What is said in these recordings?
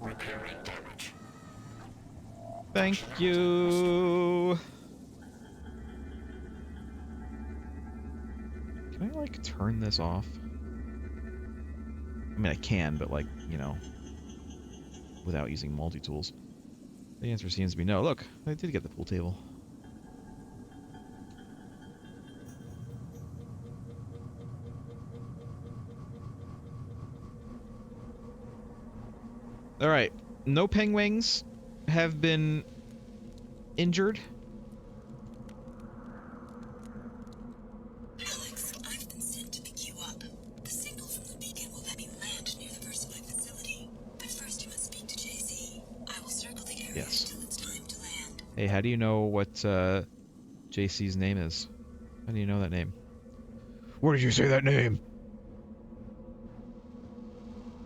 Repairing damage. Thank you. Can I, like, turn this off? I mean, I can, but, like, you know, without using multi-tools. The answer seems to be no. Look, I did get the pool table. Alright. No penguins have been injured. Alex, I've been sent to pick you up. The signal from the beacon will let me land near the Versified facility. But first you must speak to JC. I will circle the area until it's time to land. Hey, how do you know what JC's name is? How do you know that name? Where did you say that name?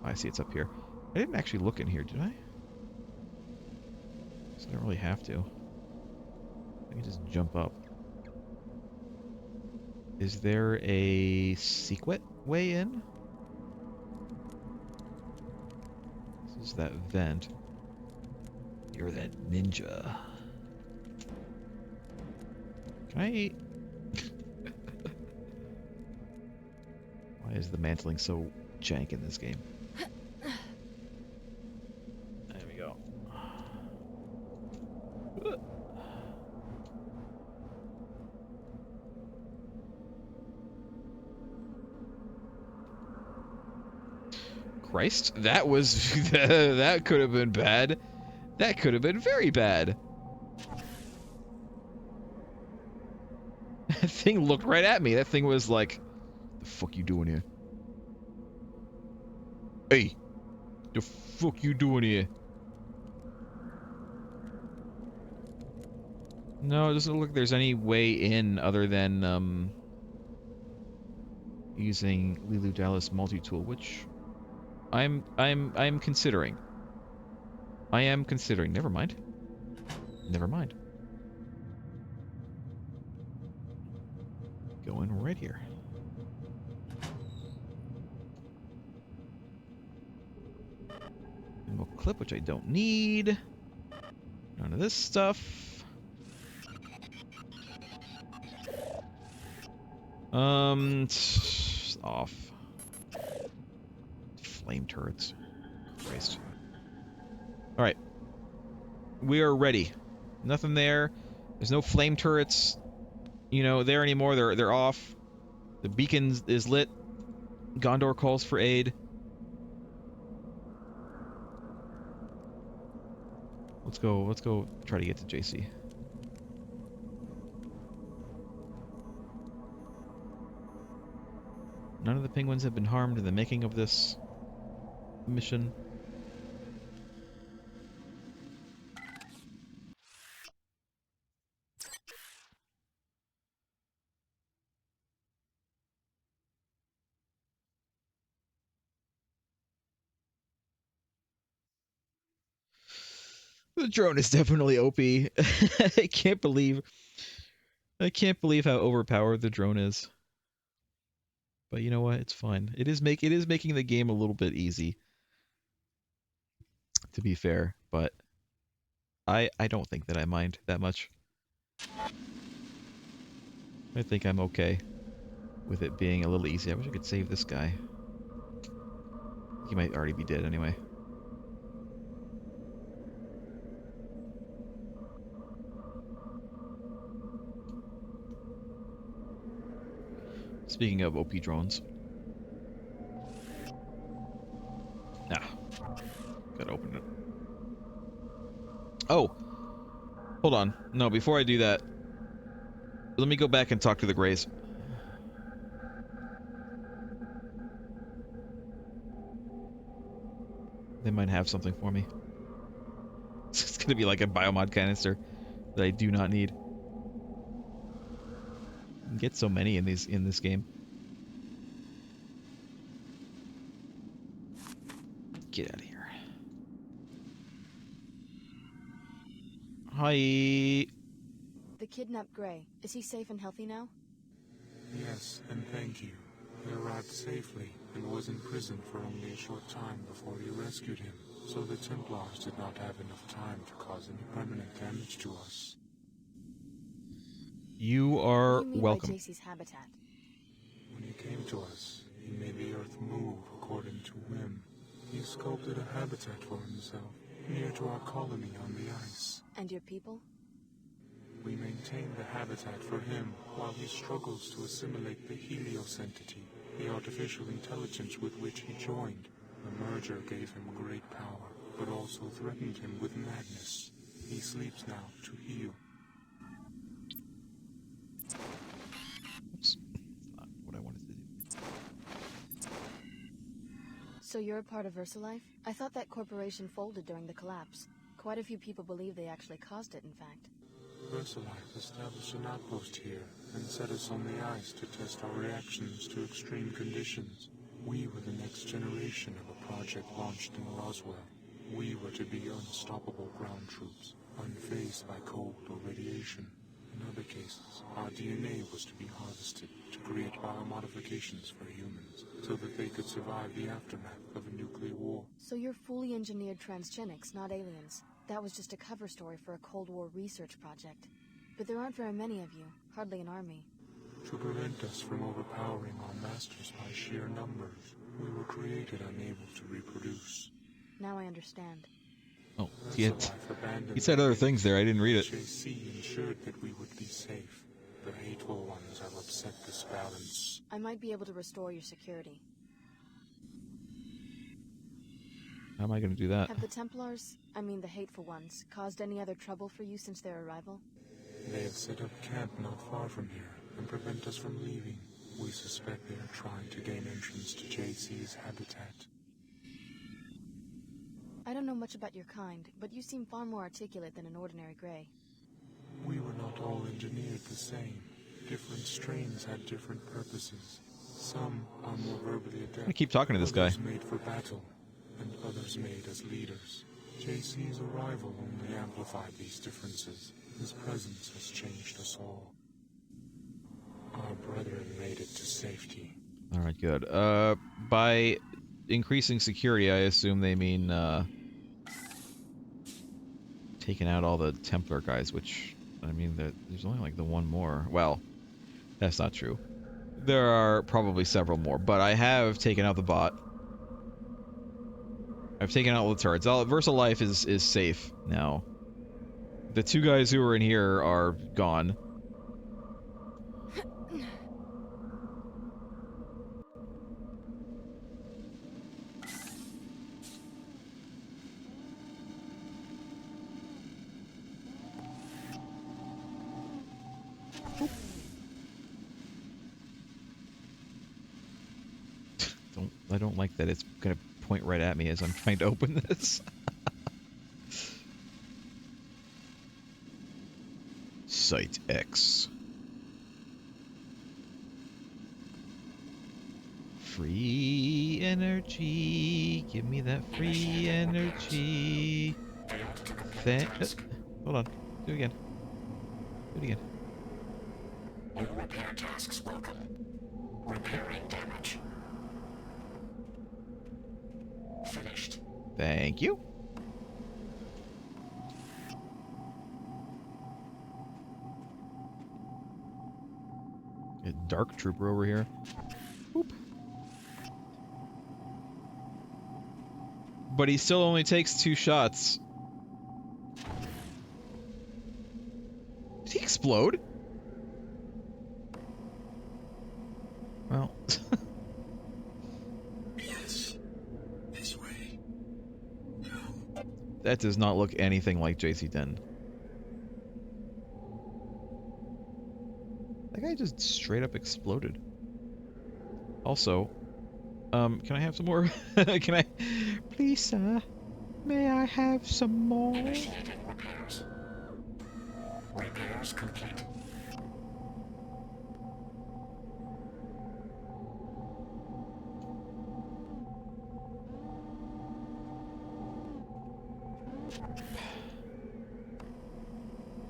Oh, I see it's up here. I didn't actually look in here, did I? So I don't really have to. I can just jump up. Is there a secret way in? This is that vent. You're that ninja. Can I... Why is the mantling so jank in this game? There we go. Christ, that was... that could have been bad. That could have been very bad. That thing looked right at me. That thing was like, the fuck you doing here? Hey, the fuck you doing here? No, it doesn't look like there's any way in other than, using Lilu Dallas multi-tool, which I'm considering. I am considering. Never mind. Never mind. Going right here. And we'll clip, which I don't need. None of this stuff. Off. Flame turrets. Christ. Alright. We are ready. Nothing there. There's no flame turrets, you know, there anymore. They're off. The beacon is lit. Gondor calls for aid. Let's go try to get to JC. None of the penguins have been harmed in the making of this mission. The drone is definitely OP. I can't believe how overpowered the drone is. But you know what? It's fine. It is making the game a little bit easy, to be fair, but I don't think that I mind that much. I think I'm okay with it being a little easy. I wish I could save this guy. He might already be dead anyway. Speaking of OP drones. Ah. Gotta open it. Oh! Hold on. No, before I do that, let me go back and talk to the Greys. They might have something for me. It's gonna be like a biomod canister that I do not need. You can get so many in this game. Get out of here. Hi. The kidnapped Grey. Is he safe and healthy now? Yes, and thank you. He arrived safely and was in prison for only a short time before you rescued him. so the Templars did not have enough time to cause any permanent damage to us. You are What do you mean welcome. by JC's habitat? When he came to us, he made the Earth move according to whim. He sculpted a habitat for himself, near to our colony on the ice. And your people? We maintain the habitat for him while he struggles to assimilate the Helios entity, the artificial intelligence with which he joined. The merger gave him great power, but also threatened him with madness. He sleeps now to heal. Oops. Not what I wanted to do. So you're a part of VersaLife? I thought that corporation folded during the collapse. Quite a few people believe they actually caused it, in fact. VersaLife established an outpost here and set us on the ice to test our reactions to extreme conditions. We were the next generation of a project launched in Roswell. We were to be unstoppable ground troops, unfazed by cold or radiation. In other cases, our DNA was to be harvested to create biomodifications for humans, so that they could survive the aftermath of a nuclear war. So you're fully engineered transgenics, not aliens. That was just a cover story for a Cold War research project. But there aren't very many of you, hardly an army. To prevent us from overpowering our masters by sheer numbers, we were created unable to reproduce. Now I understand. Oh, VersaLife abandoned he said other things there. I didn't read it. JC ensured that we would be safe. The hateful ones have upset this balance. I might be able to restore your security. How am I going to do that? Have the Templars, I mean the hateful ones, caused any other trouble for you since their arrival? They have set up camp not far from here and prevent us from leaving. We suspect they are trying to gain entrance to JC's habitat. I don't know much about your kind, but you seem far more articulate than an ordinary Grey. We were not all engineered the same. Different strains had different purposes. Some are more verbally adept. I'm gonna keep talking to this guy. Others made for battle, and others made as leaders. JC's arrival only amplified these differences. His presence has changed us all. Our brethren made it to safety. Alright, good. By increasing security, I assume they mean, taking out all the Templar guys, which, I mean, there's only like the one more. Well, that's not true. There are probably several more, but I have taken out the bot. I've taken out all the turrets. VersaLife is safe now. The two guys who were in here are gone. I don't like that it's gonna point right at me as I'm trying to open this. Site X. Free energy. Give me that free energy. Hold on. Do it again. Do it again. New repair tasks welcome. Repairing damage. Finished. Thank you. A dark trooper over here. Boop. But he still only takes 2 shots. Did he explode? Well. Yes. This way. Go. That does not look anything like JC Denton. That guy just straight up exploded. Also, can I have some more? Can I? Please, sir. May I have some more? Initiating repairs. Repairs complete.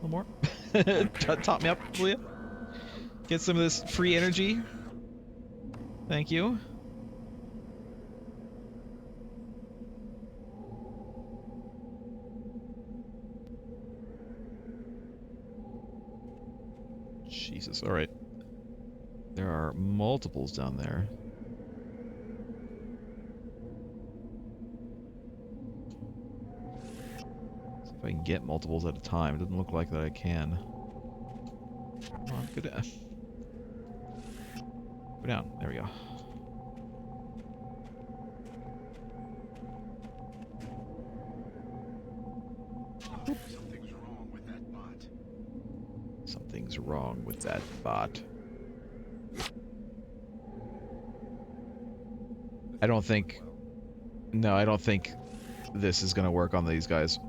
One more. Top me up, will you? Get some of this free energy. Thank you. Jesus, alright. There are multiples down there. See if I can get multiples at a time. It doesn't look like that I can. Come on, go down. Go down. There we go. Something's wrong with that bot. Something's wrong with that bot. I don't think... No, I don't think this is going to work on these guys.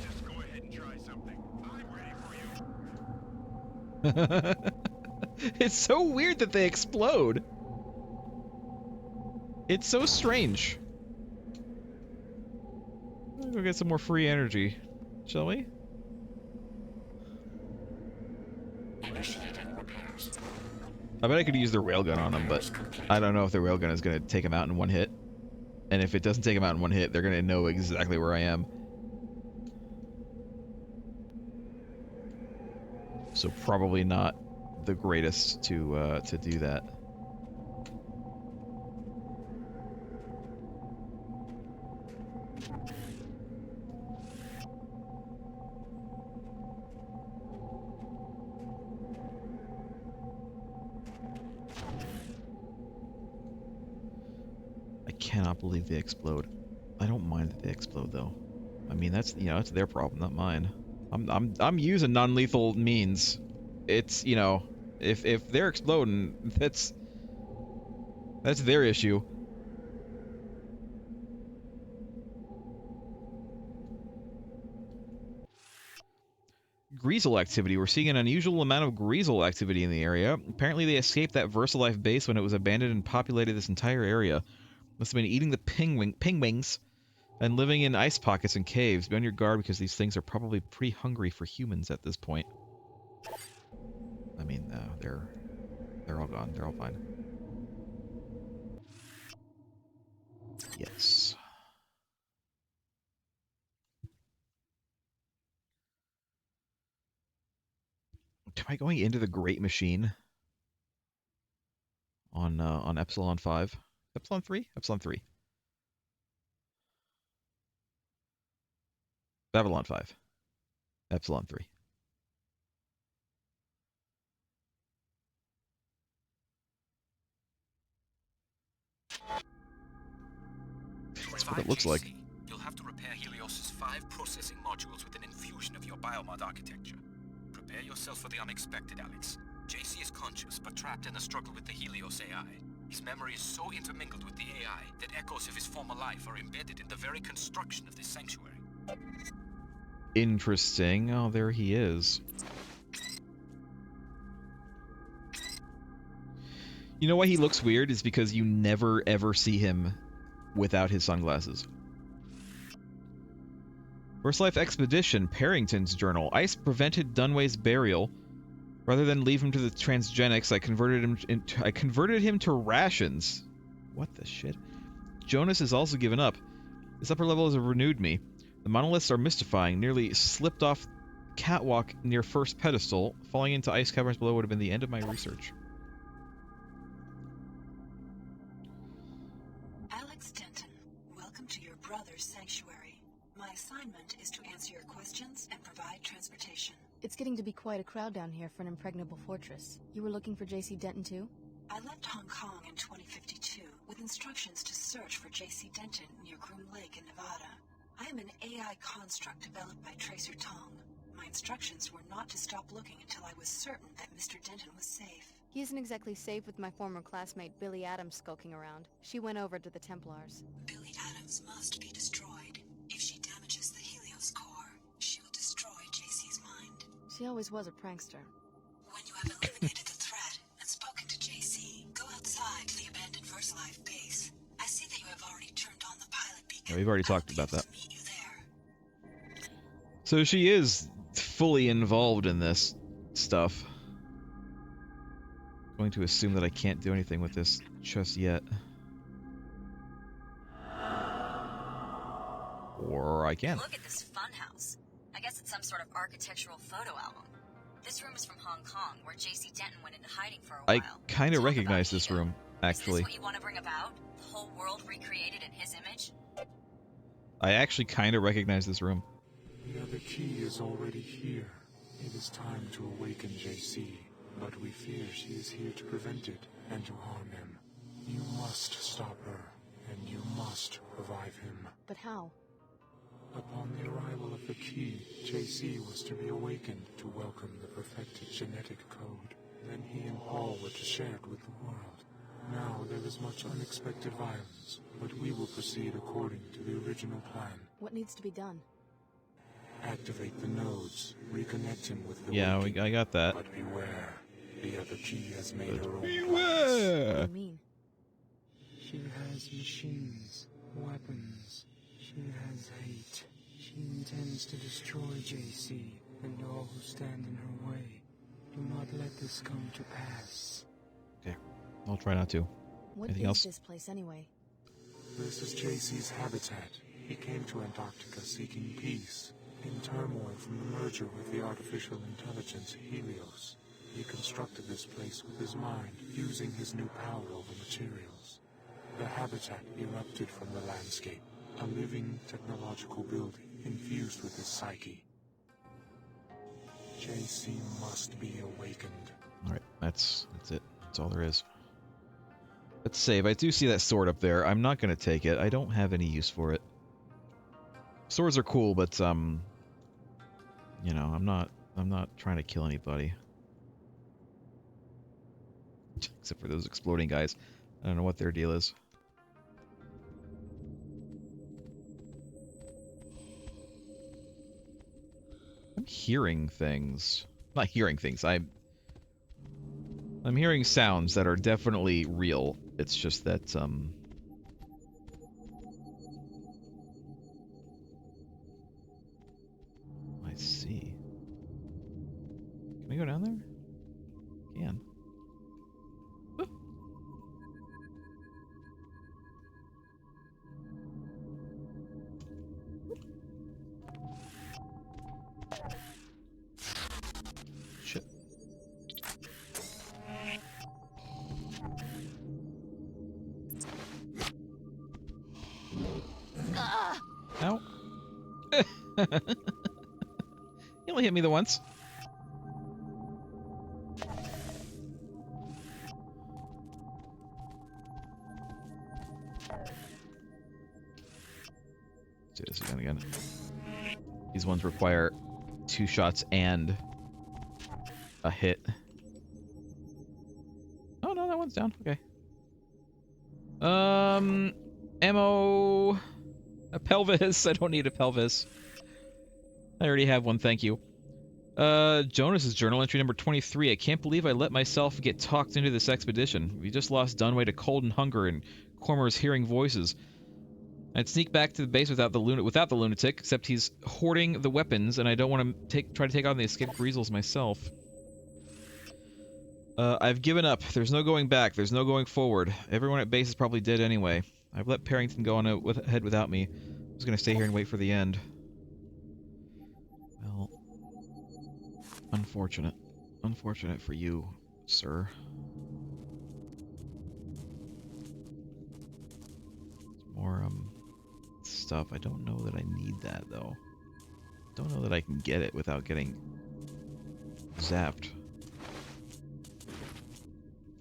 Just go ahead and try something. I'm ready for you. It's so weird that they explode. It's so strange. Let's go get some more free energy, shall we? Initiating repairs. I bet I could use the railgun on them, but I don't know if the railgun is going to take them out in one hit. And if it doesn't take them out in one hit, they're going to know exactly where I am. So probably not the greatest to do that. I cannot believe they explode. I don't mind that they explode though. I mean, that's, you know, that's their problem, not mine. I'm using non-lethal means. It's, you know, if they're exploding, that's their issue. Greasel activity. We're seeing an unusual amount of Greasel activity in the area. Apparently they escaped that VersaLife base when it was abandoned and populated this entire area. Must have been eating the pingwings and living in ice pockets and caves. Be on your guard because these things are probably pretty hungry for humans at this point. I mean, they're all gone. They're all fine. Yes. Am I going into the Great Machine on Epsilon 5? Epsilon 3? Epsilon 3. Babylon 5. Epsilon 3. That's what it looks like. You'll have to repair Helios's 5 processing modules with an infusion of your biomod architecture. Prepare yourself for the unexpected, Alex. JC is conscious, but trapped in a struggle with the Helios AI. His memory is so intermingled with the AI that echoes of his former life are embedded in the very construction of this sanctuary. Interesting. Oh, there he is. You know why he looks weird? Is because you never ever see him without his sunglasses. First Life Expedition, Parrington's journal. Ice prevented Dunway's burial. Rather than leave him to the transgenics, I converted him to rations. What the shit? Jonas has also given up. This upper level has renewed me. The monoliths are mystifying. Nearly slipped off catwalk near first pedestal. Falling into ice caverns below would have been the end of my research. Alex Denton, welcome to your brother's sanctuary. My assignment is to answer your questions and provide transportation. It's getting to be quite a crowd down here for an impregnable fortress. You were looking for JC Denton too? I left Hong Kong in 2052 with instructions to search for JC Denton near Groom Lake in Nevada. I am an AI construct developed by Tracer Tong. My instructions were not to stop looking until I was certain that Mr. Denton was safe. He isn't exactly safe with my former classmate Billy Adams skulking around. She went over to the Templars. Billy Adams must be destroyed. If she damages the Helios core, she will destroy JC's mind. She always was a prankster. When you have eliminated the threat and spoken to JC, go outside to the abandoned VersaLife base. I see that you have already turned on the pilot beacon. Yeah, we've already talked about that. I'll meet you there. So she is fully involved in this stuff. Going to assume that I can't do anything with this just yet. Or I can. Look at this funhouse. I guess it's some sort of architectural photo album. This room is from Hong Kong, where JC Denton went into hiding for a while. I kind of Talk recognize about this ego. room, actually. Is this what you want to bring about? The whole world recreated in his image? I actually kind of recognize this room. The other key is already here. It is time to awaken JC, but we fear she is here to prevent it and to harm him. You must stop her, and you must revive him. But how? Upon the arrival of the key, JC was to be awakened to welcome the perfected genetic code. Then he and Paul were to share it with the world. Now there is much unexpected violence, but we will proceed according to the original plan. What needs to be done? Activate the nodes, reconnect him with the Yeah, waking. I got that. But beware, the other key has made her own plans. What do Beware! you mean? She has machines, weapons. She has hate. She intends to destroy JC and all who stand in her way. Do not let this come to pass. Okay, I'll try not to. What Anything is else? this place anyway? This is JC's habitat. He came to Antarctica seeking peace. In turmoil from the merger with the artificial intelligence Helios, he constructed this place with his mind, using his new power over materials. The habitat erupted from the landscape, a living technological building infused with his psyche. JC must be awakened. Alright, that's it. That's all there is. Let's save. I do see that sword up there. I'm not going to take it. I don't have any use for it. Swords are cool, but, you know, I'm not trying to kill anybody. Except for those exploding guys. I don't know what their deal is. I'm hearing things. Not hearing things. I'm hearing sounds that are definitely real. It's just that, I see. Can we go down there? Can. Oh. Shit. Ow. You only hit me the once. Let's do this again. These ones require 2 shots and a hit. Oh no, that one's down. Okay. Ammo. A pelvis. I don't need a pelvis. I already have one, thank you. Jonas's journal entry number 23. I can't believe I let myself get talked into this expedition. We just lost Dunway to cold and hunger, and Cormer's hearing voices. I'd sneak back to the base without the lunatic, except he's hoarding the weapons, and I don't want to try to take on the escaped Greasels myself. I've given up. There's no going back. There's no going forward. Everyone at base is probably dead anyway. I've let Parrington go on ahead without me. I was gonna stay here and wait for the end. Well, unfortunate. Unfortunate for you, sir. More, stuff. I don't know that I need that, though. Don't know that I can get it without getting zapped.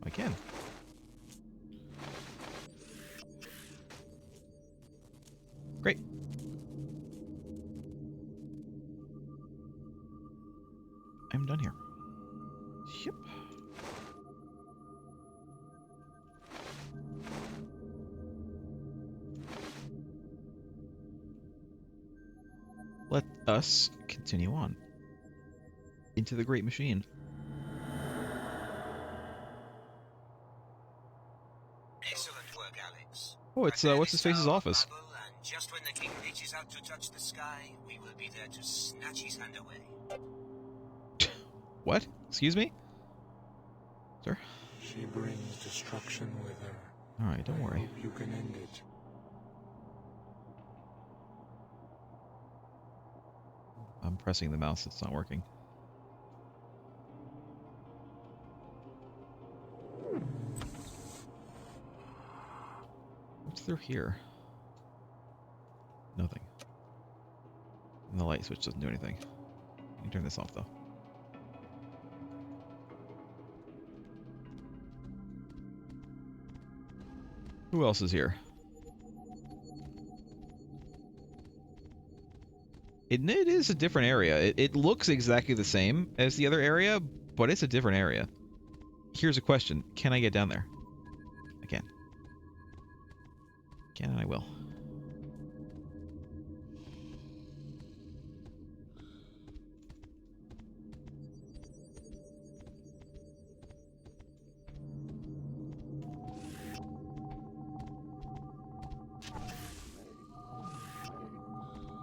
I can. Great. I'm done here. Yep. Let us continue on into the Great Machine. Excellent work, Alex. Oh, it's what's his face's office. And just when the king reaches out to touch the sky, we will be there to snatch his hand away. What? Excuse me? Sir? She brings destruction with her. Alright, don't worry. I hope you can end it. I'm pressing the mouse, it's not working. What's through here? Nothing. And the light switch doesn't do anything. You can turn this off though. Who else is here? It is a different area. It looks exactly the same as the other area, but it's a different area. Here's a question. Can I get down there? I can. Can and I will.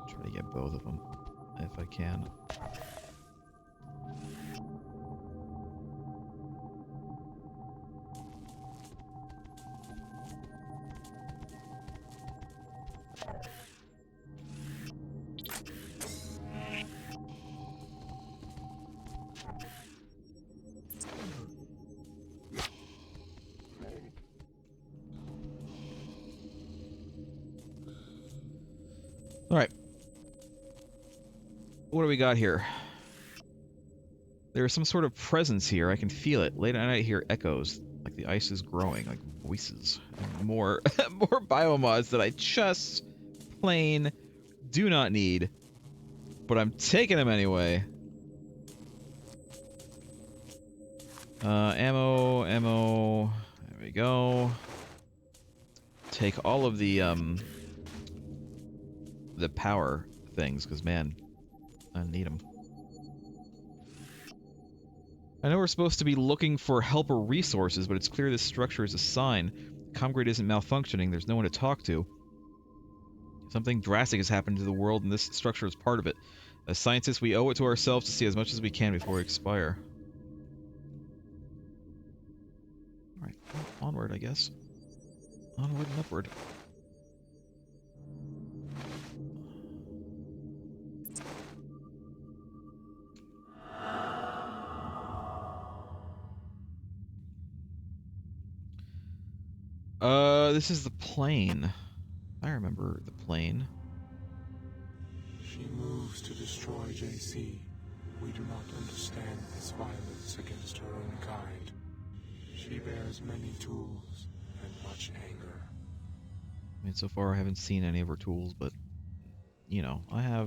Try to get both of them if I can. Alright. What do we got here? There is some sort of presence here. I can feel it. Late at night I hear echoes. Like the ice is growing. Like voices. And more, more biomods that I just plain do not need. But I'm taking them anyway. Ammo. There we go. Take all of the power things, because man, I need them. I know we're supposed to be looking for helper resources, but it's clear this structure is a sign. Comgrade isn't malfunctioning, there's no one to talk to. Something drastic has happened to the world, and this structure is part of it. As scientists, we owe it to ourselves to see as much as we can before we expire. Alright, well, onward, I guess. Onward and upward. This is the plane. I remember the plane. She moves to destroy JC. We do not understand this violence against her own kind. She bears many tools and much anger. I mean, so far I haven't seen any of her tools, but, you know, I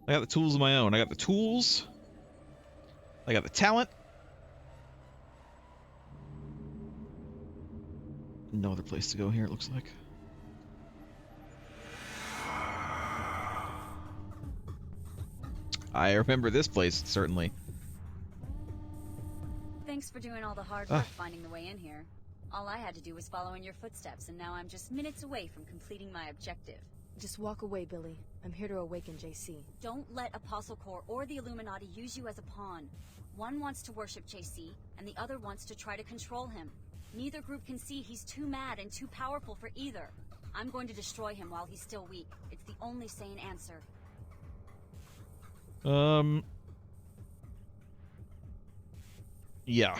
got the tools of my own. I got the tools. I got the talent. No other place to go here, it looks like. I remember this place, certainly. Thanks for doing all the hard work finding the way in here. All I had to do was follow in your footsteps, and now I'm just minutes away from completing my objective. Just walk away, Billy. I'm here to awaken JC. Don't let Apostle Corps or the Illuminati use you as a pawn. One wants to worship JC, and the other wants to try to control him. Neither group can see he's too mad and too powerful for either. I'm going to destroy him while he's still weak. It's the only sane answer. Yeah.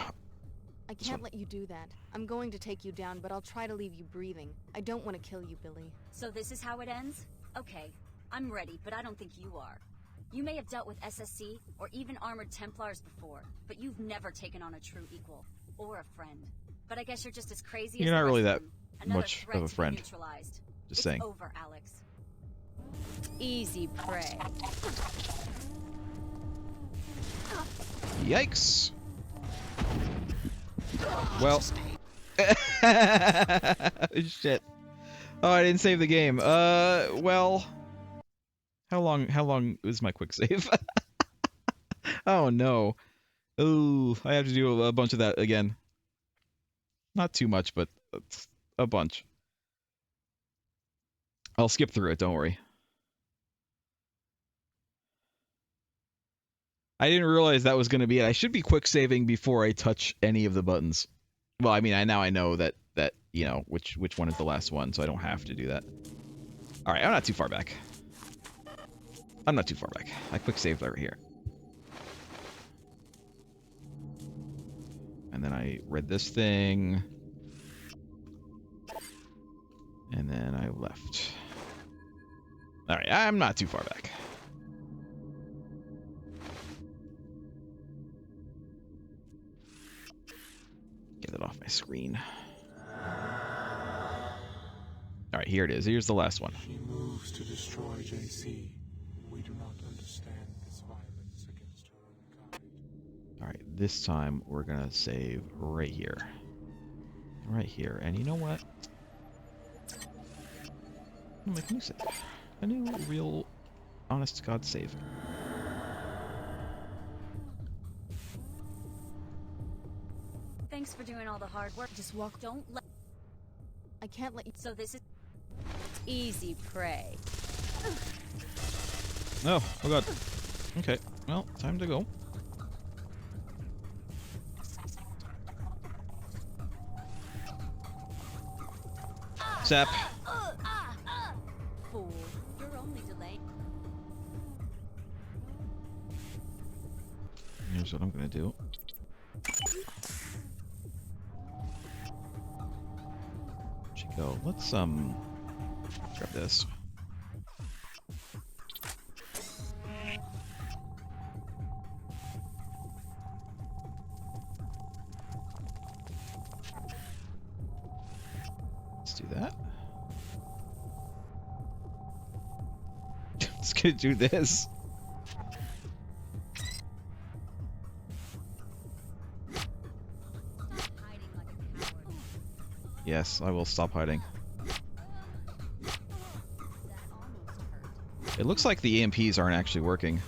I can't let you do that. I'm going to take you down, but I'll try to leave you breathing. I don't want to kill you, Billy. So this is how it ends? Okay, I'm ready, but I don't think you are. You may have dealt with SSC or even armored Templars before, but you've never taken on a true equal or a friend. But I guess you're just as crazy as You're not really that Another much threat of a to be friend. neutralized. Just It's saying. over, Alex. Easy prey. Yikes. Well. Shit. Oh, I didn't save the game. Well. How long is my quick save? Oh no. Ooh, I have to do a bunch of that again. Not too much, but a bunch. I'll skip through it, don't worry. I didn't realize that was going to be it. I should be quick saving before I touch any of the buttons. Well, I mean, now I know that you know which one is the last one, so I don't have to do that. All right, I'm not too far back. I'm not too far back. I quick saved over here. And then I read this thing. And then I left. Alright, I'm not too far back. Get it off my screen. Alright, here it is. Here's the last one. She moves to destroy JC. We do not understand this violence against her own kind. Alright, this time we're gonna save right here. Right here. And you know what? I'm gonna make a new save. A new, real, honest to God save. Thanks for doing all the hard work. Just walk. Don't let. I can't let you. So this is. Easy prey. Oh god. Okay, well, time to go. Zap. Fool. You're only delaying. Here's what I'm gonna do. Where'd you go? Let's grab this. Let's do that. It's gonna do this. Hiding like a coward. Yes, I will stop hiding. That almost hurt. It looks like the EMPs aren't actually working.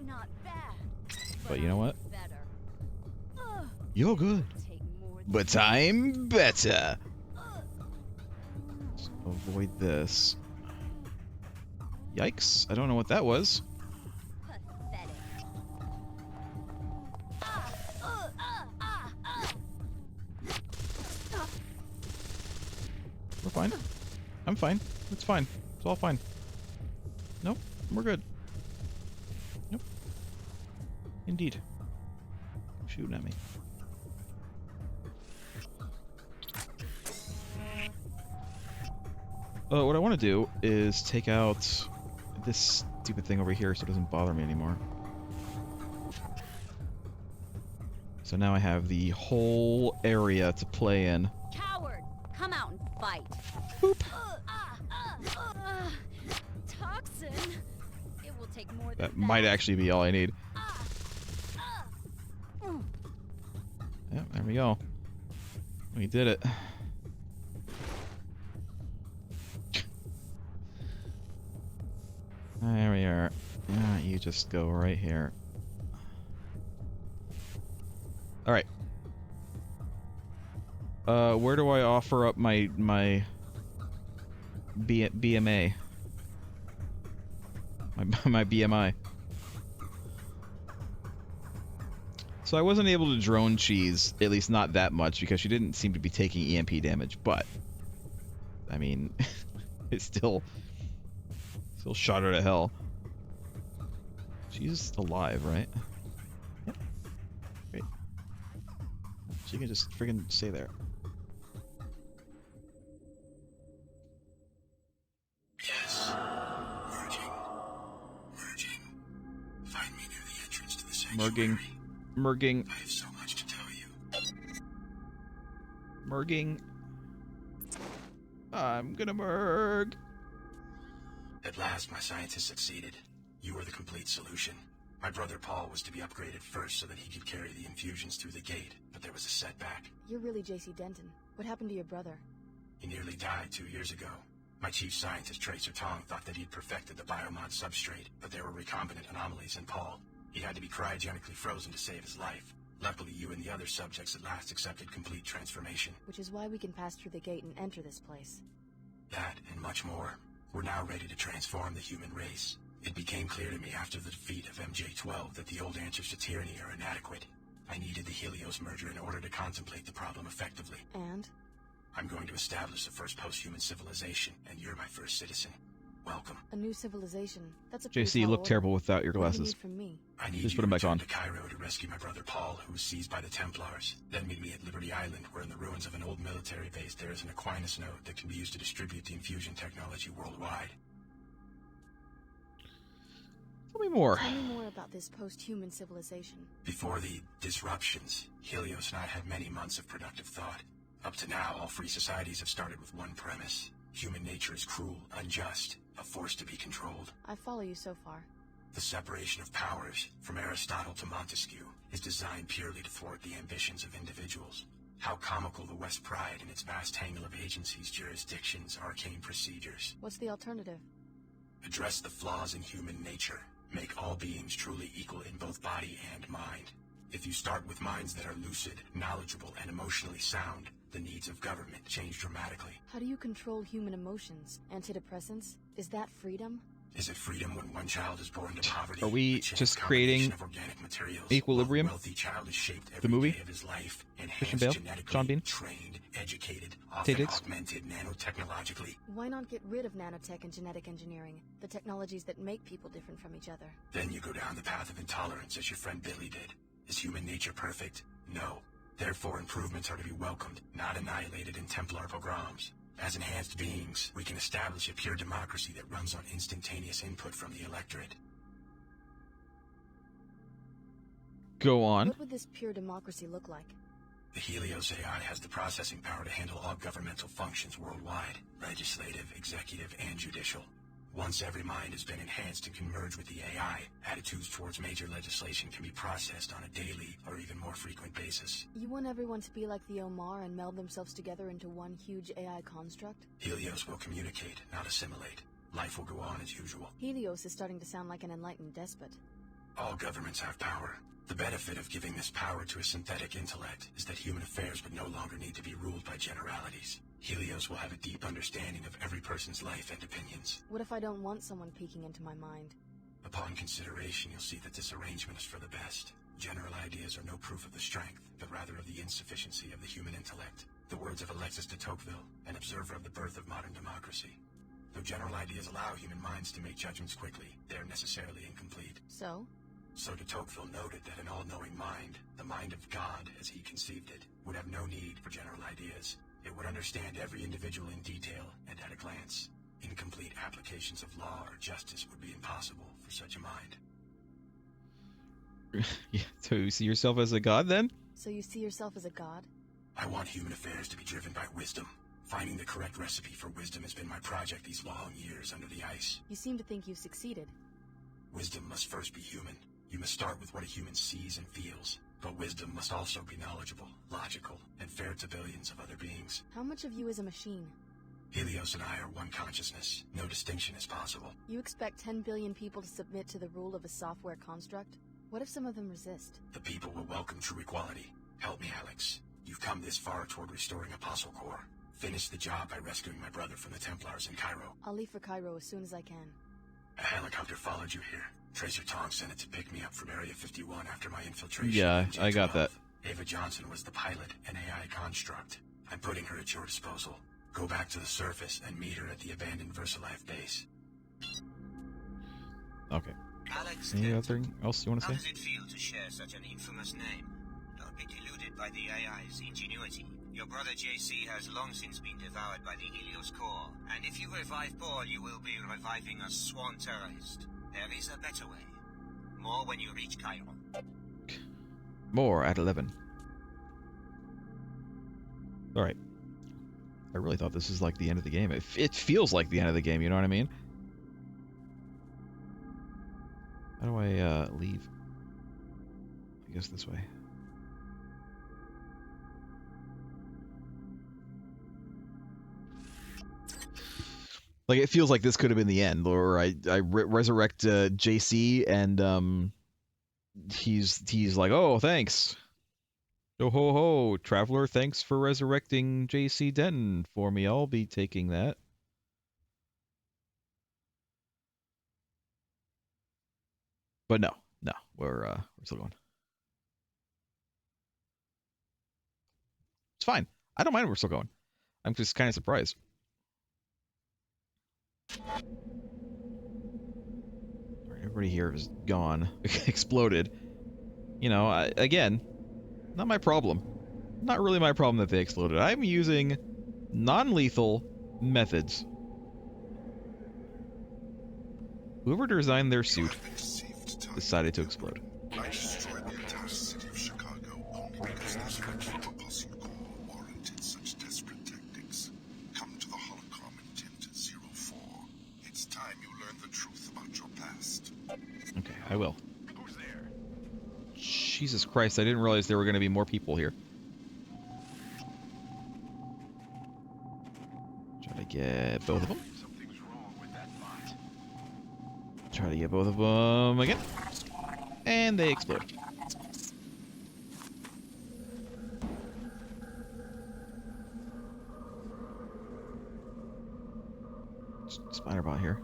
Not bad. But you know what? Better. You're good. Take more than But I'm better. Let's avoid this. Yikes. I don't know what that was. pathetic. We're fine. I'm fine. It's fine. It's all fine. Nope. We're good. Nope. Indeed. Shooting at me. What I want to do is take out this stupid thing over here so it doesn't bother me anymore. So now I have the whole area to play in. Coward! Come out and fight. Boop. Toxin. It will take more than That might actually be all I need. Yeah, there we go. We did it. There we are. Yeah, you just go right here. Alright. Where do I offer up my BMA? My BMI. So I wasn't able to drone cheese, at least not that much, because she didn't seem to be taking EMP damage, but I mean, it's still shot her to hell. She's alive, right? Yep. Great. She can just friggin' stay there. Yes. Merging. Find me near the entrance to the sanctuary. Merging. I have so much to tell you. Merging. I'm gonna merg. At last, my scientists succeeded. You were the complete solution. My brother Paul was to be upgraded first so that he could carry the infusions through the gate, but there was a setback. You're really JC Denton. What happened to your brother? He nearly died 2 years ago. My chief scientist, Tracer Tong, thought that he'd perfected the biomod substrate, but there were recombinant anomalies in Paul. He had to be cryogenically frozen to save his life. Luckily, you and the other subjects at last accepted complete transformation. Which is why we can pass through the gate and enter this place. That and much more. We're now ready to transform the human race. It became clear to me after the defeat of MJ-12 that the old answers to tyranny are inadequate. I needed the Helios merger in order to contemplate the problem effectively. And? I'm going to establish the first post-human civilization, and you're my first citizen. welcome. A new civilization. That's a pretty JC, you tall look order. terrible without your What do you glasses. need from me? I need Just you put 'em to back return on. to Cairo to rescue my brother Paul, who was seized by the Templars. Then meet me at Liberty Island, where in the ruins of an old military base there is an Aquinas node that can be used to distribute the infusion technology worldwide. Tell me more. Tell me more about this post-human civilization. Before the disruptions, Helios and I had many months of productive thought. Up to now, all free societies have started with one premise. Human nature is cruel, unjust, a force to be controlled. I follow you so far. The separation of powers, from Aristotle to Montesquieu, is designed purely to thwart the ambitions of individuals. How comical the West pride in its vast tangle of agencies, jurisdictions, arcane procedures. What's the alternative? Address the flaws in human nature. Make all beings truly equal in both body and mind. If you start with minds that are lucid, knowledgeable, and emotionally sound, the needs of government change dramatically. How do you control human emotions? Antidepressants? Is that freedom? Is it freedom when one child is born to poverty? Are we a chance just combination creating of organic materials, Equilibrium? while a wealthy child is shaped every The movie? day of his life, Christian enhanced Bale? genetically, Sean Bean? trained, educated, Tay often Diggs? augmented nanotechnologically. Why not get rid of nanotech and genetic engineering, the technologies that make people different from each other? Then you go down the path of intolerance as your friend Billy did. Is human nature perfect? No. Therefore, improvements are to be welcomed, not annihilated in Templar pogroms. As enhanced beings, we can establish a pure democracy that runs on instantaneous input from the electorate. Go on. What would this pure democracy look like? The Helios AI has the processing power to handle all governmental functions worldwide, legislative, executive, and judicial. Once every mind has been enhanced and can merge with the AI, attitudes towards major legislation can be processed on a daily or even more frequent basis. You want everyone to be like the Omar and meld themselves together into one huge AI construct? Helios will communicate, not assimilate. Life will go on as usual. Helios is starting to sound like an enlightened despot. All governments have power. The benefit of giving this power to a synthetic intellect is that human affairs would no longer need to be ruled by generalities. Helios will have a deep understanding of every person's life and opinions. What if I don't want someone peeking into my mind? Upon consideration, you'll see that this arrangement is for the best. General ideas are no proof of the strength, but rather of the insufficiency of the human intellect. The words of Alexis de Tocqueville, an observer of the birth of modern democracy. Though general ideas allow human minds to make judgments quickly, they are necessarily incomplete. So de Tocqueville noted that an all-knowing mind, the mind of God as he conceived it, would have no need for general ideas. It would understand every individual in detail and at a glance. Incomplete applications of law or justice would be impossible for such a mind. Yeah, so you see yourself as a god then? So you see yourself as a god? I want human affairs to be driven by wisdom. Finding the correct recipe for wisdom has been my project these long years under the ice. You seem to think you've succeeded. Wisdom must first be human. You must start with what a human sees and feels. But wisdom must also be knowledgeable, logical, and fair to billions of other beings. How much of you is a machine? Helios and I are one consciousness. No distinction is possible. You expect 10 billion people to submit to the rule of a software construct? What if some of them resist? The people will welcome true equality. Help me, Alex. You've come this far toward restoring Apostle Corps. Finish the job by rescuing my brother from the Templars in Cairo. I'll leave for Cairo as soon as I can. A helicopter followed you here. Tracer Tong sent it to pick me up from Area 51 after my infiltration. Yeah, I got that. Ava Johnson was the pilot, an AI construct. I'm putting her at your disposal. Go back to the surface and meet her at the abandoned VersaLife base. Okay. Alex Anything else you want to How say? does it feel to share such an infamous name? Don't be deluded by the AI's ingenuity. Your brother JC has long since been devoured by the Helios core, and if you revive Paul, you will be reviving a sworn terrorist. There is a better way. More when you reach Cairo. More at 11. Alright. I really thought this was like the end of the game. It feels like the end of the game, you know what I mean? How do I leave? I guess this way. Like, it feels like this could have been the end, or I resurrect JC, and he's like, oh, thanks. Oh ho ho, traveler, thanks for resurrecting JC Denton for me. I'll be taking that. But no, we're still going. It's fine. I don't mind we're still going. I'm just kind of surprised. Everybody here is gone. Exploded. You know, again, not my problem. Not really my problem that they exploded. I'm using non-lethal methods. Whoever designed their suit decided to explode. I destroyed the entire city of Chicago only because those wretched Apostle Corps warranted such desperate tactics. Come to the Holocron intent 04. It's time you learn the truth about your past. Okay, I will. Who's there? Jesus Christ, I didn't realize there were going to be more people here. Try to get both of them. Something's wrong with that bot. Try to get both of them again. And they explode. Spider bot here.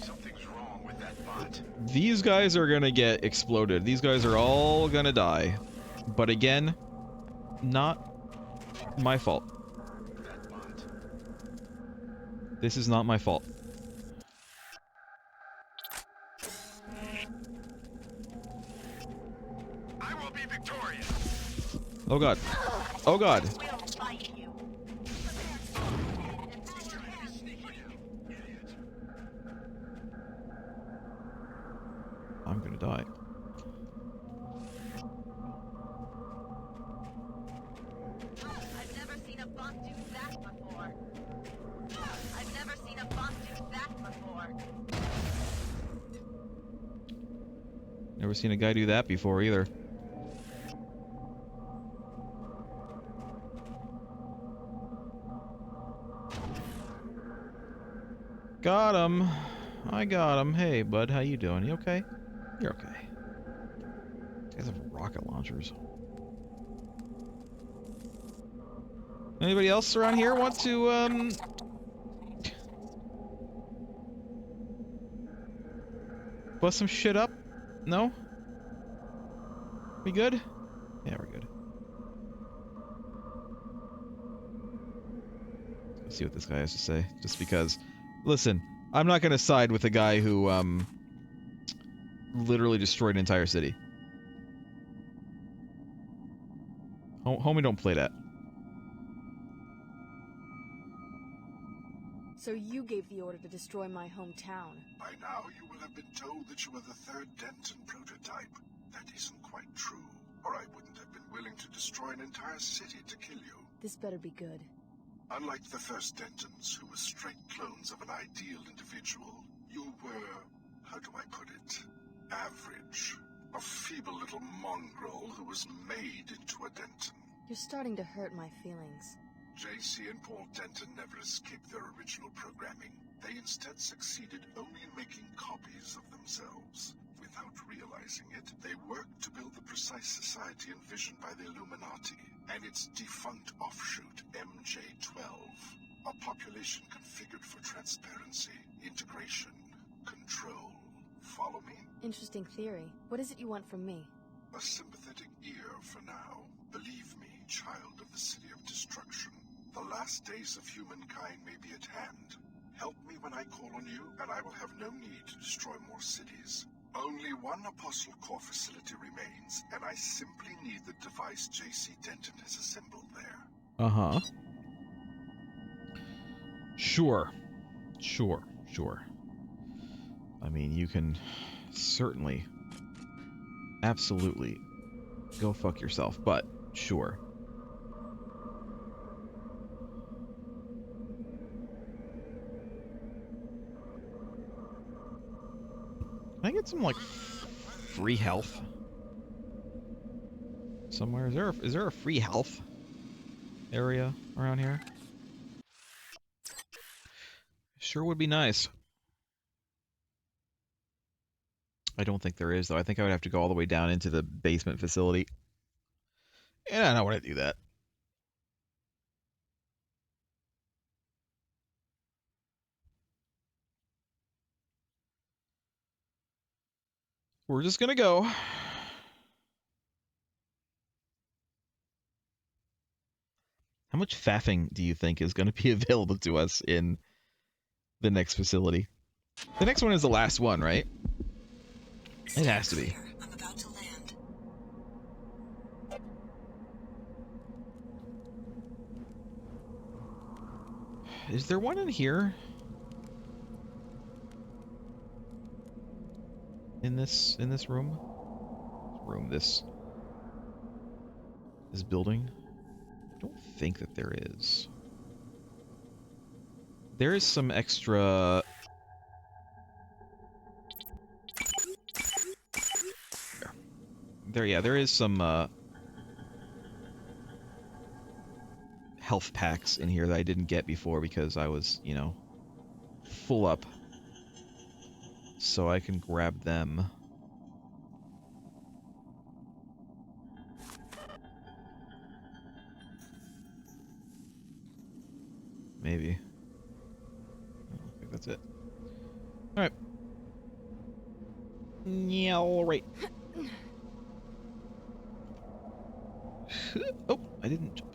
Something's wrong with that bot. These guys are gonna get exploded. These guys are all gonna die. But again, not my fault. That bot. This is not my fault. I will be victorious. Oh god. Oh god. I'm gonna die. I've never seen a bot do that before. I've never seen a bot do that before. Never seen a guy do that before either. Got him. I got him. Hey, bud, how you doing? You okay? You're okay. These guys have rocket launchers. Anybody else around here want to, bust some shit up? No? We good? Yeah, we're good. Let's see what this guy has to say. Just because... Listen, I'm not gonna side with the guy who, literally destroyed an entire city. Homie, don't play that. So you gave the order to destroy my hometown. By now, you will have been told that you are the third Denton prototype. That isn't quite true, or I wouldn't have been willing to destroy an entire city to kill you. This better be good. Unlike the first Dentons, who were straight clones of an ideal individual, you were, how do I put it, average. A feeble little mongrel who was made into a Denton. You're starting to hurt my feelings. JC and Paul Denton never escaped their original programming. They instead succeeded only in making copies of themselves. Without realizing it, they worked to build the precise society envisioned by the Illuminati and its defunct offshoot, MJ-12. A population configured for transparency, integration, control. Follow me? Interesting theory. What is it you want from me? A sympathetic ear for now. Believe me, child of the City of Destruction. The last days of humankind may be at hand. Help me when I call on you, and I will have no need to destroy more cities. Only one Apostle Corps facility remains, and I simply need the device JC Denton has assembled there. Uh-huh. Sure. Sure. I mean, you can certainly, absolutely go fuck yourself, but sure. Can I get some, like, free health somewhere? Is there a free health area around here? Sure would be nice. I don't think there is, though. I think I would have to go all the way down into the basement facility. And I don't want to do that. We're just gonna go. much faffing do you think is going to be available to us in the next facility? The next one is the last one, right? It has to be. I'm about to land. Is there one in here? In this room? This building? I don't think that there is. There is some extra... There is some health packs in here that I didn't get before because I was, you know, full up. So I can grab them. Maybe. I think that's it. Alright. Yeah, alright. Oh, I didn't jump.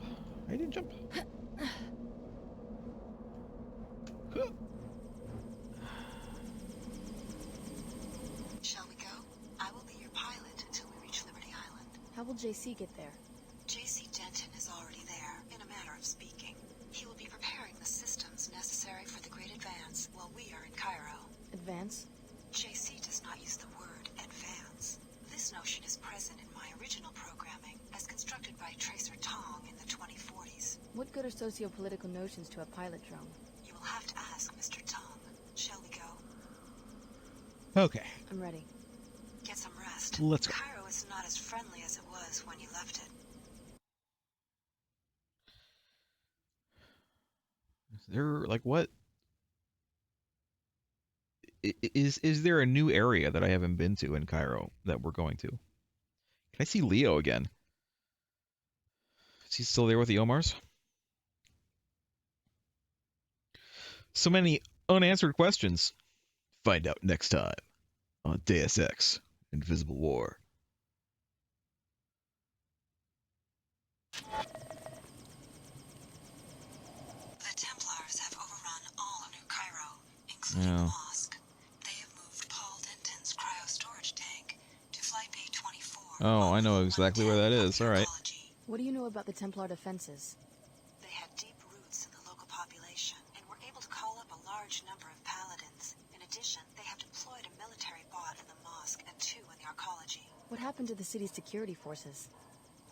Shall we go? I will be your pilot until we reach Liberty Island. How will JC get there? JC Denton is already there, in a manner of speaking. He will be preparing the systems necessary for the Great Advance while we are in Cairo. Advance? JC does not use the word advance. This notion is present in my original programming, as constructed by Tracer Tong in the 2040s. What good are socio-political notions to a pilot drone? You will have to ask Mr. Tong. Shall we go? Okay. I'm ready. Get some rest. Let's go. Cairo is not as friendly as it was when you left it. Is there, like, what? Is there a new area that I haven't been to in Cairo that we're going to? Can I see Leo again? Is he still there with the Omars? So many unanswered questions. Find out next time on Deus Ex: Invisible War. The Templars have overrun all of New Cairo, including the mosque. They have moved Paul Denton's cryo-storage tank to Flight Bay 24. Oh, I know exactly where that is. All right. What do you know about the Templar defenses? They had deep roots in the local population and were able to call up a large number of paladins. In addition, they have deployed a military bot in the mosque and 2 in the arcology. What happened to the city's security forces?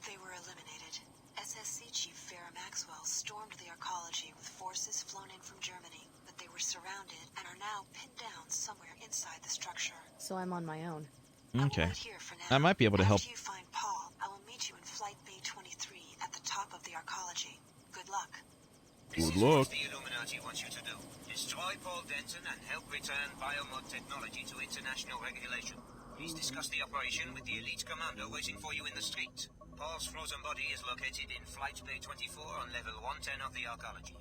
They were eliminated. SSC Chief Farrah Maxwell stormed the arcology with forces flown in from Germany, but they were surrounded and are now pinned down somewhere inside the structure. So I'm on my own. Okay. Here for now. I might be able to help. After you find Paul, I will meet you in Flight Bay 23 at the top of the arcology. Good luck. Good luck. The Illuminati wants you to do. Destroy Paul Denton and help return biomod technology to international regulation. Please discuss the operation with the elite commander waiting for you in the street. Paul's frozen body is located in Flight Bay 24 on level 110 of the arcology.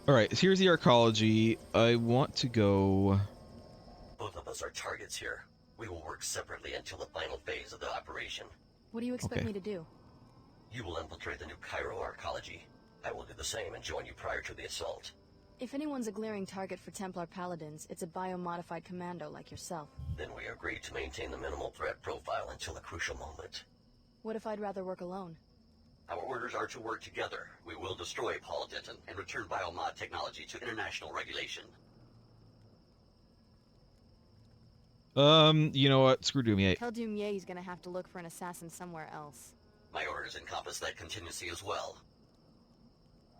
Alright, here's the arcology. I want to go... Both of us are targets here. We will work separately until the final phase of the operation. What do you expect me to do? You will infiltrate the new Cairo arcology. I will do the same and join you prior to the assault. If anyone's a glaring target for Templar Paladins, it's a biomodified commando like yourself. Then we agree to maintain the minimal threat profile until a crucial moment. What if I'd rather work alone? Our orders are to work together. We will destroy Paul Denton and return biomod technology to international regulation. You know what? Screw Doomier. Tell Doomier he's gonna have to look for an assassin somewhere else. My orders encompass that contingency as well.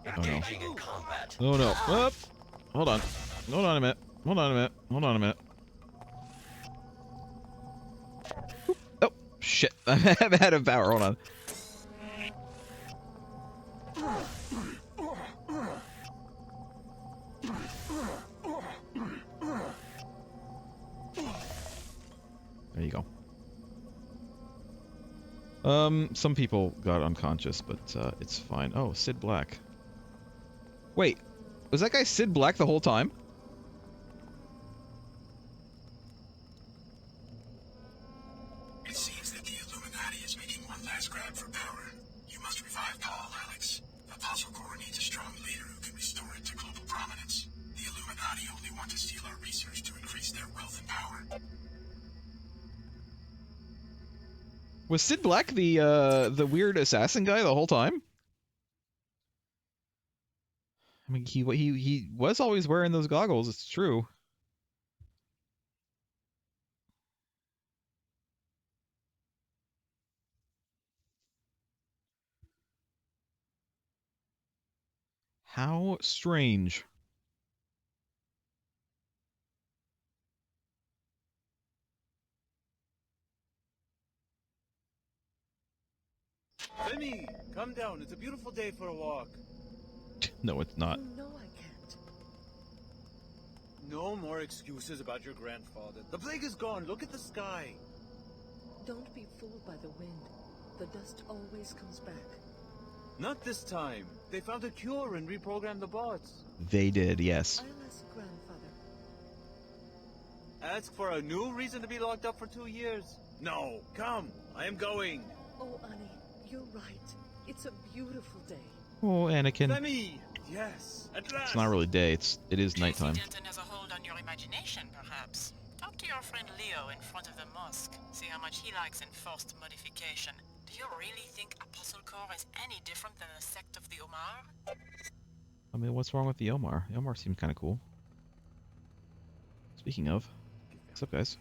Oh no. Engaging in combat. Oh no. Up. Hold on. Hold on a minute. Hold on a minute. Hold on a minute. Oh, shit. I'm out of power. Hold on. There you go. Some people got unconscious, but it's fine. Oh, Sid Black. Wait, was that guy Sid Black the whole time? It seems that the Illuminati is making one last grab for power. You must revive Paul, Alex. Apostle Corps needs a strong leader who can restore it to global prominence. The Illuminati only want to steal our research to increase their wealth and power. Was Sid Black the weird assassin guy the whole time? I mean, he was always wearing those goggles. It's true. How strange. Lenny, come down. It's a beautiful day for a walk. No, it's not. No, I can't. No more excuses about your grandfather. The plague is gone. Look at the sky. Don't be fooled by the wind. The dust always comes back. Not this time. They found a cure and reprogrammed the bots. They did, yes. I'll ask grandfather. Ask for a new reason to be locked up for 2 years? No. Come. I am going. Oh, Annie, you're right. It's a beautiful day. Oh, Anakin. Lemmy! Yes, at last! It's not really day. It is nighttime. JC Denton has a hold on your imagination, perhaps. Talk to your friend Leo in front of the mosque. See how much he likes enforced modification. Do you really think Apostle Corps is any different than a sect of the Omar? I mean, what's wrong with the Omar? The Omar seems kind of cool. Speaking of, what's up, guys?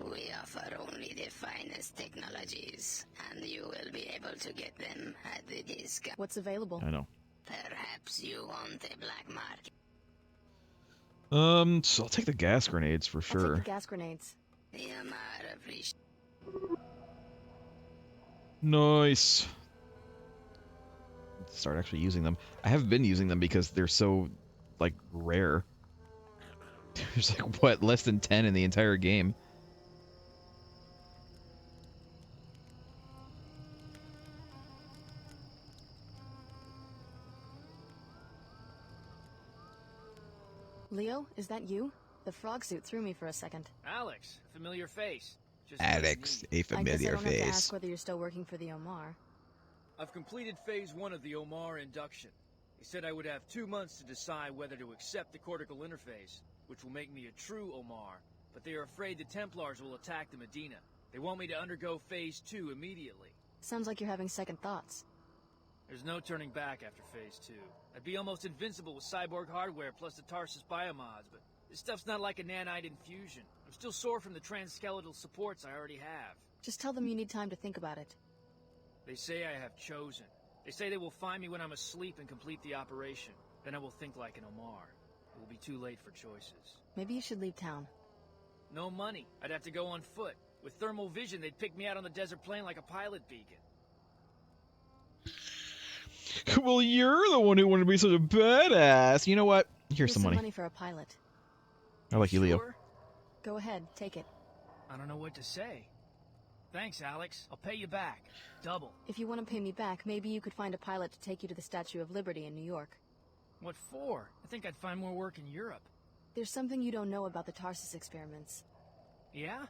We offer only the finest technologies, and you will be able to get them at the discount. What's available? I know. Perhaps you want a black market. So I'll take the gas grenades for I'll sure. take the gas grenades. The Omar appreciate. Nice. Let's start actually using them. I haven't been using them because they're so, like, rare. There's like, what, less than 10 in the entire game. Leo, is that you? The frog suit threw me for a second. Alex, familiar face. Alex, a I guess I familiar don't have to face. ask whether you're still working for the Omar. I've completed phase 1 of the Omar induction. He said I would have 2 months to decide whether to accept the cortical interface, which will make me a true Omar. But they are afraid the Templars will attack the Medina. They want me to undergo phase 2 immediately. Sounds like you're having second thoughts. There's no turning back after phase 2. I'd be almost invincible with cyborg hardware plus the Tarsus biomods, but this stuff's not like a nanite infusion. I'm still sore from the transskeletal supports I already have. Just tell them you need time to think about it. They say I have chosen. They say they will find me when I'm asleep and complete the operation. Then I will think like an Omar. It will be too late for choices. Maybe you should leave town. No money. I'd have to go on foot. With thermal vision, they'd pick me out on the desert plain like a pilot beacon. Well, you're the one who wanted to be such a badass. You know what? Here's some money. For a pilot. I like you, Leo. Sure? Go ahead, take it. I don't know what to say. Thanks, Alex. I'll pay you back. Double. If you want to pay me back, maybe you could find a pilot to take you to the Statue of Liberty in New York. What for? I think I'd find more work in Europe. There's something you don't know about the Tarsus experiments. Yeah?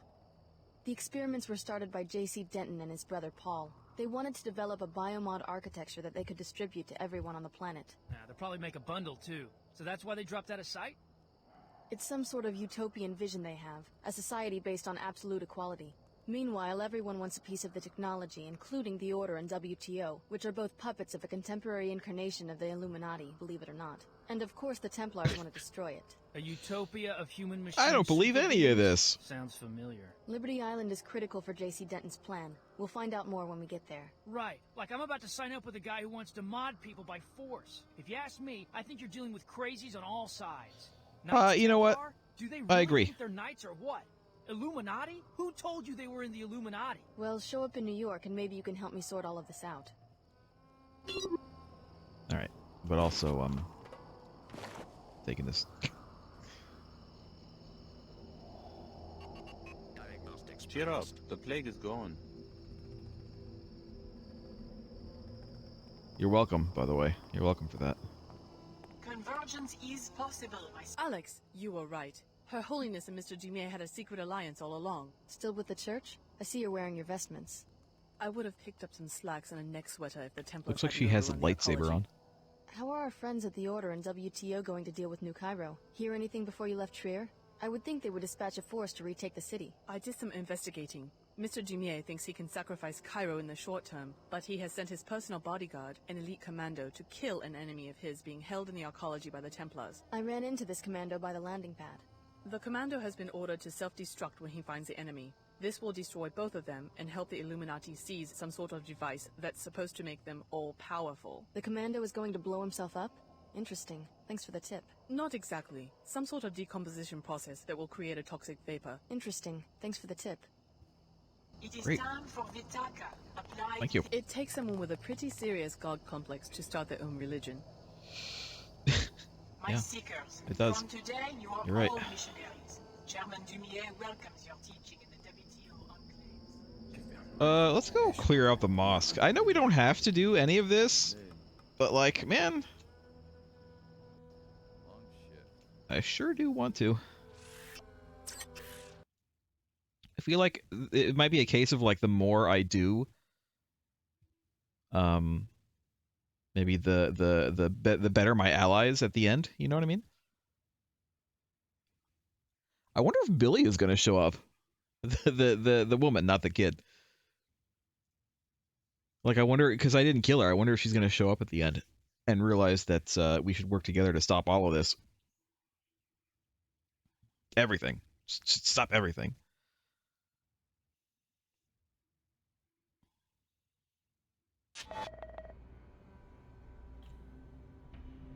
The experiments were started by JC Denton and his brother Paul. They wanted to develop a biomod architecture that they could distribute to everyone on the planet. They'll probably make a bundle, too. So that's why they dropped out of sight? It's some sort of utopian vision they have, a society based on absolute equality. Meanwhile, everyone wants a piece of the technology, including the Order and WTO, which are both puppets of a contemporary incarnation of the Illuminati, believe it or not. And of course the Templars want to destroy it. A utopia of human machines. I don't believe any of this. Sounds familiar. Liberty Island is critical for JC Denton's plan. We'll find out more when we get there. Right. Like I'm about to sign up with a guy who wants to mod people by force. If you ask me, I think you're dealing with crazies on all sides. You know what? Do they really I agree. think they're knights or what? Illuminati? Who told you they were in the Illuminati? Well, show up in New York and maybe you can help me sort all of this out. Alright. But also, taking this. Cheer up. The plague is gone. You're welcome, by the way. You're welcome for that. convergence is possible, my Alex, you were right. Her Holiness and Mr. Dumier had a secret alliance all along. Still with the church? I see you're wearing your vestments. I would have picked up some slacks and a neck sweater if the Templars Looks like hadn't she has a overrun the lightsaber ecology. on. How are our friends at the Order and WTO going to deal with New Cairo? Hear anything before you left Trier? I would think they would dispatch a force to retake the city. I did some investigating. Mr. Dumier thinks he can sacrifice Cairo in the short term, but he has sent his personal bodyguard, an elite commando, to kill an enemy of his being held in the arcology by the Templars. I ran into this commando by the landing pad. The commando has been ordered to self-destruct when he finds the enemy. This will destroy both of them and help the Illuminati seize some sort of device that's supposed to make them all-powerful. The commando is going to blow himself up? Interesting. Thanks for the tip. Not exactly. Some sort of decomposition process that will create a toxic vapor. Interesting. Thanks for the tip. It is Great. time for Vitaka. Apply. Thank you. It takes someone with a pretty serious god complex to start their own religion. My Yeah, seekers, it does. from today you are You're right. all missionaries. Chairman Dumier welcomes your teaching in the WTO enclaves. Let's go clear out the mosque. I know we don't have to do any of this, but like, man, I sure do want to. I feel like it might be a case of like the more I do, maybe the better my allies at the end. You know what I mean? I wonder if Billy is gonna show up. The woman, not the kid. Like, I wonder, because I didn't kill her. I wonder if she's gonna show up at the end and realize that we should work together to stop all of this. Everything. Just stop everything.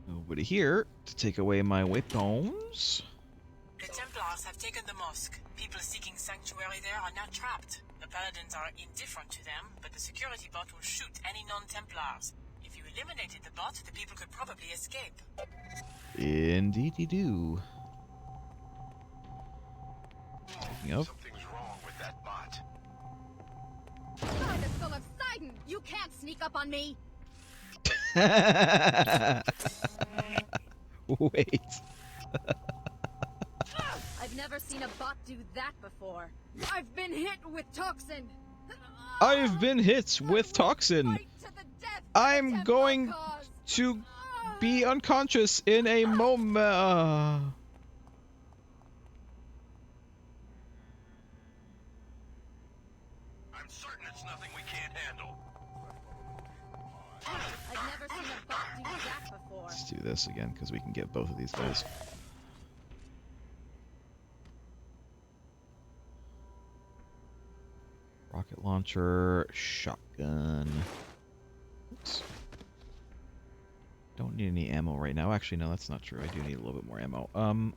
Nobody here to take away my weapons. The Templars have taken the mosque. People seeking sanctuary there are now trapped. The Paladins are indifferent to them, but the security bot will shoot any non-Templars. If you eliminated the bot, the people could probably escape. Indeed you do. Speaking of, Something's wrong with that bot. God, the skull of Sidon! You can't sneak up on me! wait. I've never seen a bot do that before. I've been hit with toxin! I've been hit with toxin. I'm going to be unconscious in a moment. I'm certain it's nothing we can't handle. I've never seen a bot do that before. Let's do this again, because we can get both of these guys. Rocket launcher, shotgun. Oops. Don't need any ammo right now. Actually, no, that's not true. I do need a little bit more ammo.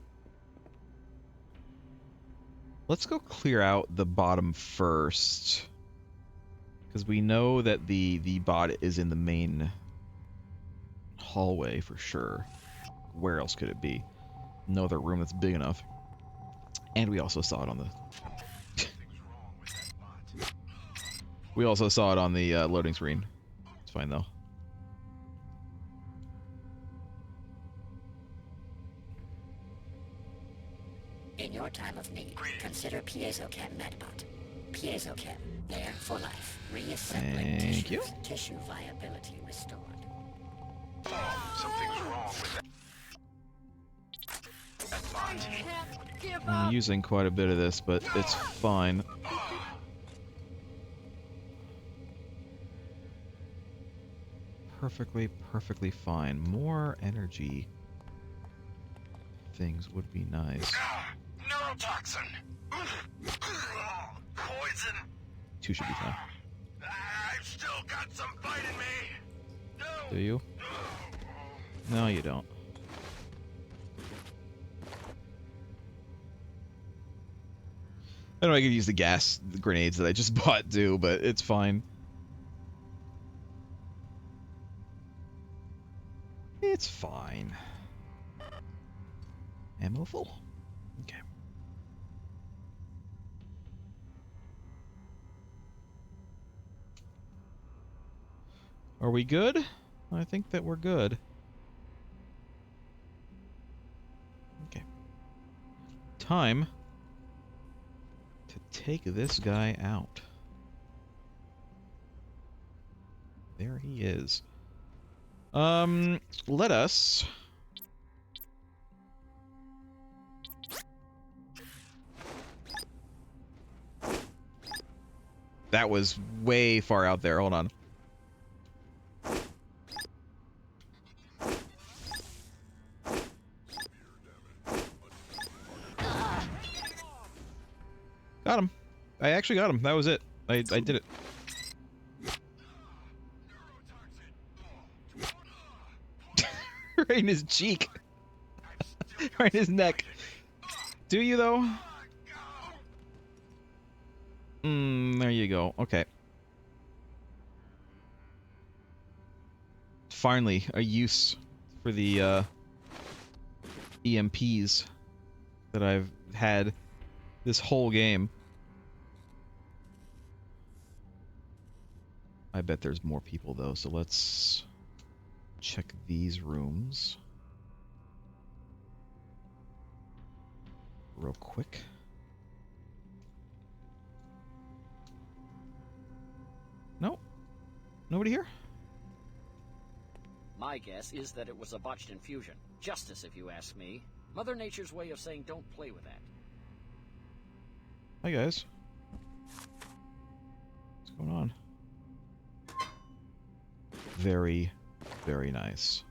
Let's go clear out the bottom first, because we know that the bot is in the main hallway for sure. Where else could it be? No other room that's big enough. And we also saw it on the. We also saw it on the loading screen. It's fine though. In your time of need, consider PiezoChem Medbot. PiezoChem, there for life. Reassembling Thank tissues, you. tissue viability restored. Something's wrong with that bot. Can't give I'm up! using quite a bit of this, but it's fine. Perfectly fine. More energy things would be nice. Neurotoxin. Poison. 2 should be fine. I've still got some fight in me. Do you? No, you don't. I know I could use the gas grenades that I just bought too, but it's fine. It's fine. Ammo full? Okay. Are we good? I think that we're good. time to take this guy out. There he is. Let us... That was way far out there. Hold on. Got him. I actually got him. That was it. I did it. Right in his cheek. Right in his neck. Do you, though? There you go. Okay. Finally, a use for the EMPs that I've had this whole game. I bet there's more people, though, so let's check these rooms real quick. No? Nobody here? My guess is that it was a botched infusion. Justice, if you ask me. Mother Nature's way of saying don't play with that. Hi, guys. What's going on? Very, very nice.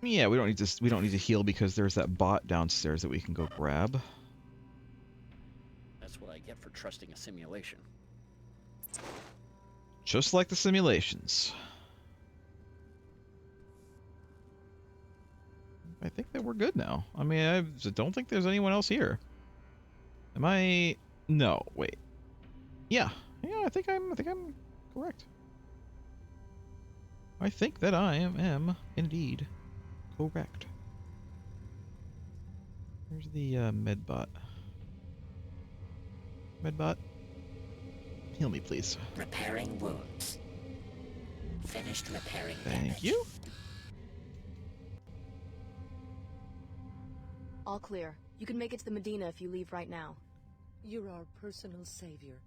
Yeah, we don't need to heal because there's that bot downstairs that we can go grab. That's what I get for trusting a simulation. Just like the simulations. I think that we're good now. I mean, I don't think there's anyone else here. Am I? No, wait. Yeah, I think I'm correct. I think that I am indeed correct. Here's the medbot. Medbot, heal me, please. Repairing wounds. Finished repairing Thank damage. you. All clear. You can make it to the Medina if you leave right now. You're our personal savior.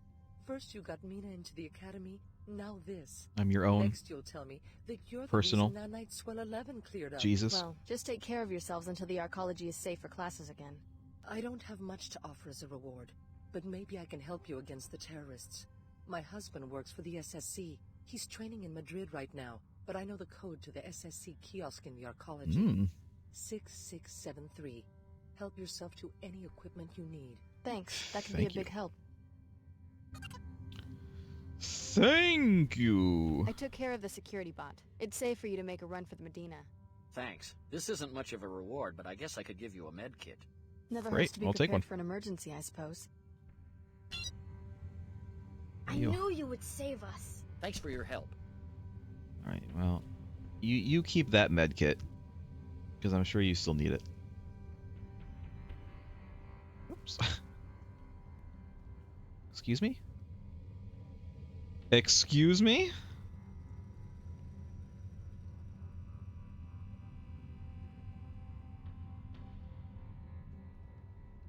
First you got Mina into the academy, now this. I'm your own Next you'll tell me that you're personal the reason Nanite Swell 11 cleared up. Jesus. Well, just take care of yourselves until the arcology is safe for classes again. I don't have much to offer as a reward, but maybe I can help you against the terrorists. My husband works for the SSC. He's training in Madrid right now, but I know the code to the SSC kiosk in the arcology. 6673. Help yourself to any equipment you need. Thanks. That could be a big help. Thank you. I took care of the security bot. It's safe for you to make a run for the Medina. Thanks. This isn't much of a reward, but I guess I could give you a med kit. Never Great, hurts to be I'll take one. prepared for an emergency, I suppose. I knew you would save us. Thanks for your help. Alright, well, you keep that med kit, because I'm sure you still need it. Oops. Excuse me? Excuse me?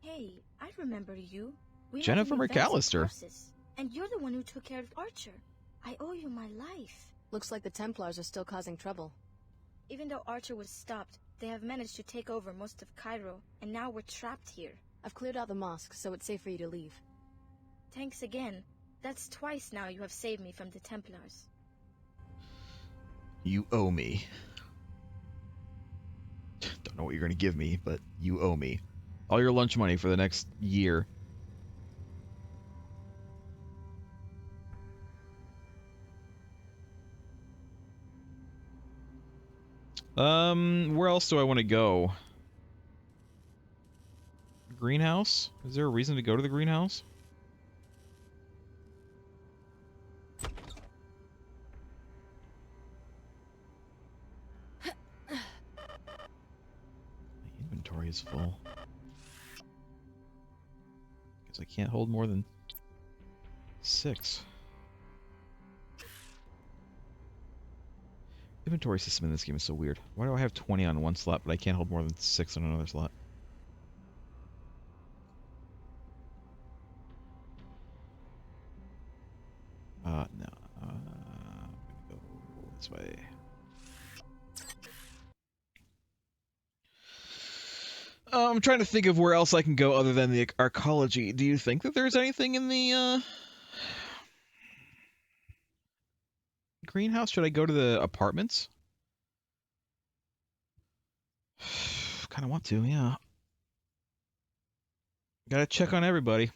Hey, I remember you. We had Jennifer an event in McAllister. Tarsus, and you're the one who took care of Archer. I owe you my life. Looks like the Templars are still causing trouble. Even though Archer was stopped, they have managed to take over most of Cairo, and now we're trapped here. I've cleared out the mosque, so it's safe for you to leave. Thanks again. That's twice now you have saved me from the Templars. You owe me. Don't know what you're going to give me, but you owe me. All your lunch money for the next year. Where else do I want to go? Greenhouse? Is there a reason to go to the greenhouse? My inventory is full. Because I can't hold more than 6. Inventory system in this game is so weird. Why do I have 20 on one slot, but I can't hold more than 6 on another slot? No. I'm gonna go this way. I'm trying to think of where else I can go other than the arcology. Do you think that there's anything in the greenhouse? Should I go to the apartments? Kind of want to, yeah. Gotta check on everybody.